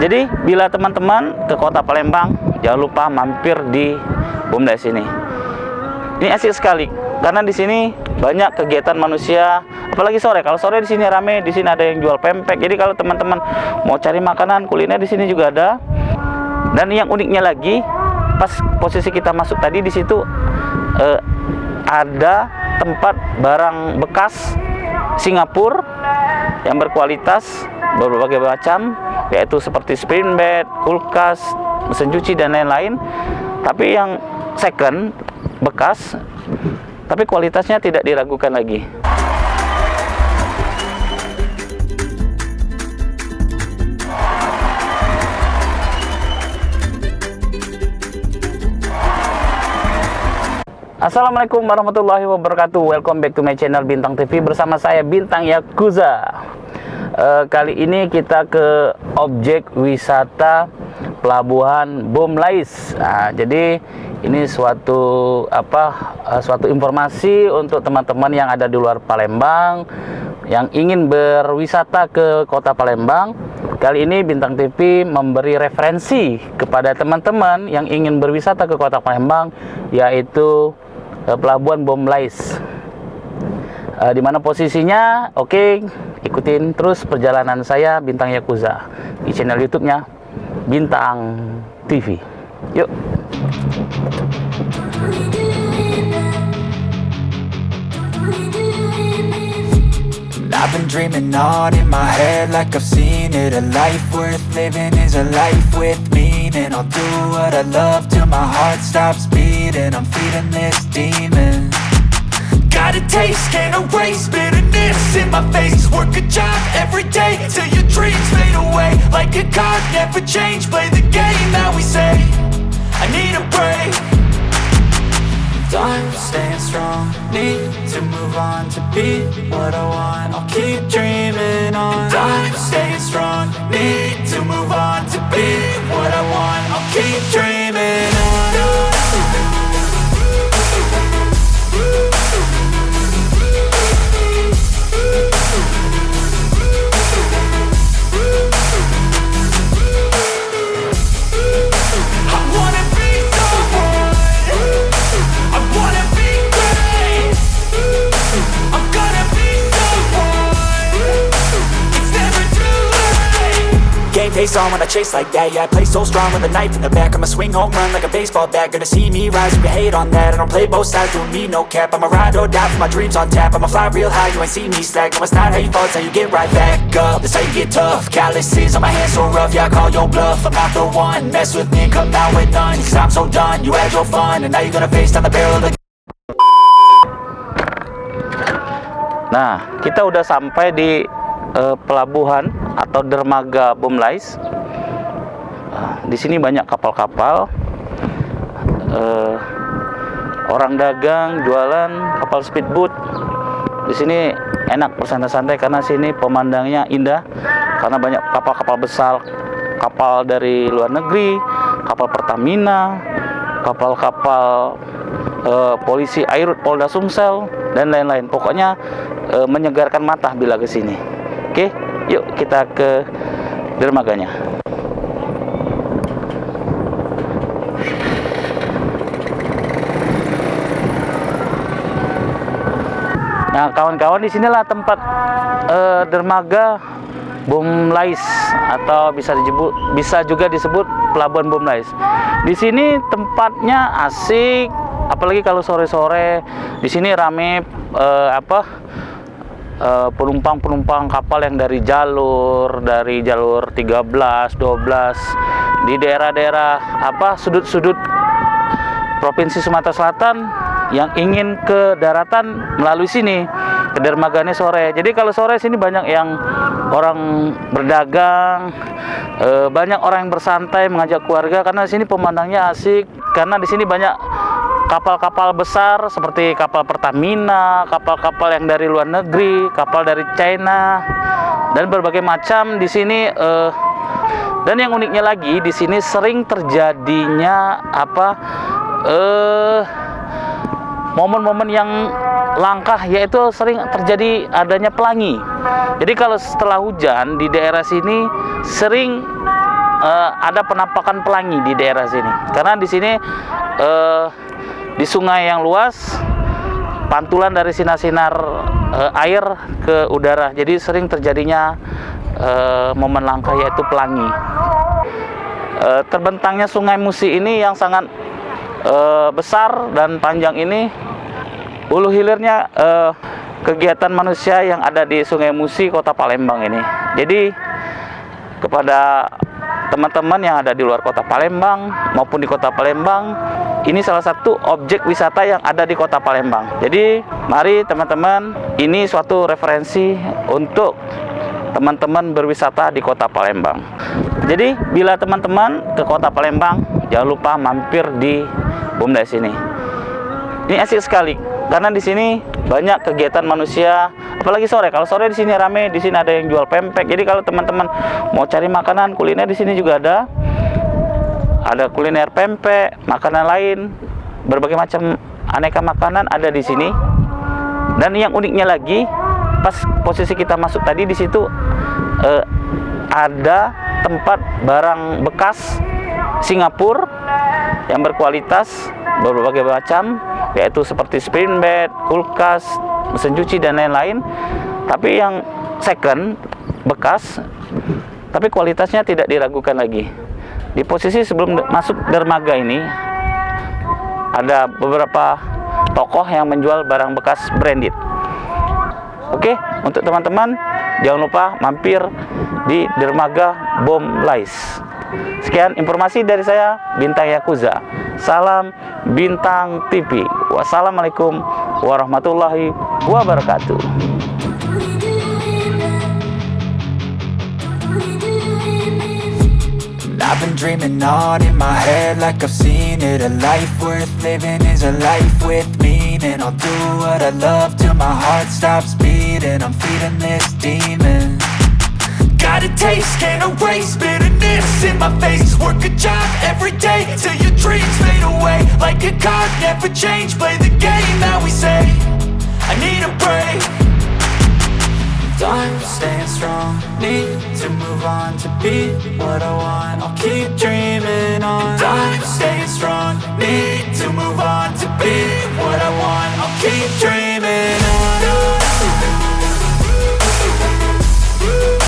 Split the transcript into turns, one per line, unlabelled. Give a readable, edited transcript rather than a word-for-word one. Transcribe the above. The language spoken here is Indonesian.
Jadi bila teman-teman ke Kota Palembang, jangan lupa mampir di BUMDes ini. Ini asik sekali karena di sini banyak kegiatan manusia, apalagi sore. Kalau sore di sini rame, di sini ada yang jual pempek. Jadi kalau teman-teman mau cari makanan kuliner di sini juga ada. Dan yang uniknya lagi, pas posisi kita masuk tadi di situ ada tempat barang bekas Singapura yang berkualitas berbagai macam, yaitu seperti spring bed, kulkas, mesin cuci dan lain-lain. Tapi yang second, bekas, tapi kualitasnya tidak diragukan lagi. Assalamualaikum warahmatullahi wabarakatuh. Welcome back to my channel Bintang TV bersama saya Bintang Yakuza. Kali ini kita ke objek wisata Pelabuhan BUMLAIS. Nah, jadi ini suatu informasi untuk teman-teman yang ada di luar Palembang yang ingin berwisata ke Kota Palembang. Kali ini Bintang TV memberi referensi kepada teman-teman yang ingin berwisata ke Kota Palembang, yaitu Pelabuhan BUMLAIS. Di mana posisinya? Oke, ikutin terus perjalanan saya Bintang Yakuza di channel YouTube-nya Bintang TV. Yuk.
I've been dreaming on in my head like I've seen it. A life worth living is a life with meaning. I'll do what I love till my heart stops beating. I'm feeding this demon. Got a taste, can't erase bitterness in my face. Work a job every day till your dreams fade away. Like a card, never change, play the game that we say. I need a break. I'm staying strong, need to move on to be what I want. I'll keep dreaming on. I'm staying strong, need to move on to be what I want. I'll keep dreaming on. Face on when I chase like that, yeah, I play so strong with a knife in the back. I'ma swing home run like a baseball bat. Gonna see me rise, you can hate on that. I don't play both sides, doing me no cap. I'ma ride or die for my dreams on tap. I'ma fly real high, you ain't see me slack. No, it's not how you fall, it's how you get right back up. That's how you get tough. Calluses on my hands so rough, yeah, I call your bluff. I'm not the one, mess with me, come out with none. Cause I'm so done, you had your fun, and now you're gonna face down the barrel of the...
Nah, kita udah sampai di pelabuhan atau dermaga BUMLAIS. Di sini banyak kapal-kapal, orang dagang jualan kapal speedboat. Di sini enak bersantai-santai karena sini pemandangannya indah, karena banyak kapal-kapal besar, kapal dari luar negeri, kapal Pertamina, kapal-kapal polisi air Polda Sumsel dan lain-lain. Pokoknya menyegarkan mata bila ke sini. Oke, yuk kita ke dermaganya. Nah, kawan-kawan, di sinilah tempat dermaga BUMLAIS atau bisa juga disebut Pelabuhan BUMLAIS. Di sini tempatnya asik, apalagi kalau sore-sore. Di sini rame penumpang kapal yang dari jalur 13, 12 di daerah-daerah sudut-sudut Provinsi Sumatera Selatan yang ingin ke daratan melalui sini ke dermaganya sore. Jadi kalau sore sini banyak yang orang berdagang, banyak orang yang bersantai mengajak keluarga karena di sini pemandangnya asik, karena di sini banyak kapal-kapal besar seperti kapal Pertamina, kapal-kapal yang dari luar negeri, kapal dari China dan berbagai macam di sini. Dan yang uniknya lagi di sini sering terjadinya momen-momen yang langkah, yaitu sering terjadi adanya pelangi. Jadi kalau setelah hujan di daerah sini sering ada penampakan pelangi di daerah sini. Karena di sini di sungai yang luas, pantulan dari sinar-sinar air ke udara. Jadi sering terjadinya momen langka, yaitu pelangi. Terbentangnya Sungai Musi ini yang sangat besar dan panjang ini, hulu hilirnya kegiatan manusia yang ada di Sungai Musi, Kota Palembang ini. Jadi kepada teman-teman yang ada di luar Kota Palembang maupun di Kota Palembang, ini salah satu objek wisata yang ada di Kota Palembang. Jadi mari teman-teman, ini suatu referensi untuk teman-teman berwisata di Kota Palembang. Jadi bila teman-teman ke Kota Palembang, jangan lupa mampir di BUMDes ini. Ini asik sekali karena di sini banyak kegiatan manusia, apalagi sore. Kalau sore di sini rame, di sini ada yang jual pempek. Jadi kalau teman-teman mau cari makanan kuliner, di sini juga ada kuliner pempek, makanan lain, berbagai macam aneka makanan ada di sini. Dan yang uniknya lagi, pas posisi kita masuk tadi, di situ ada tempat barang bekas Singapura yang berkualitas berbagai macam, yaitu seperti spring bed, kulkas, mesin cuci dan lain-lain. Tapi yang second, bekas, tapi kualitasnya tidak diragukan lagi. Di posisi sebelum masuk dermaga ini ada beberapa tokoh yang menjual barang bekas branded. Oke, untuk teman-teman jangan lupa mampir di dermaga BUMDes. Sekian informasi dari saya, Bintang Yakuza. Salam Bintang TV. Wassalamualaikum warahmatullahi wabarakatuh.
I've been dreaming on in my head like I've seen it. A life worth living is a life with meaning. I'll do what I love till my heart stops beating. I'm feeding this demon. Got a taste, can't erase bitterness in my face. Work a job every day till your dreams fade away. Like a card, never change, play the game that we say. I need a break. I'm staying strong, need to move on to be what I want. I'll keep dreaming.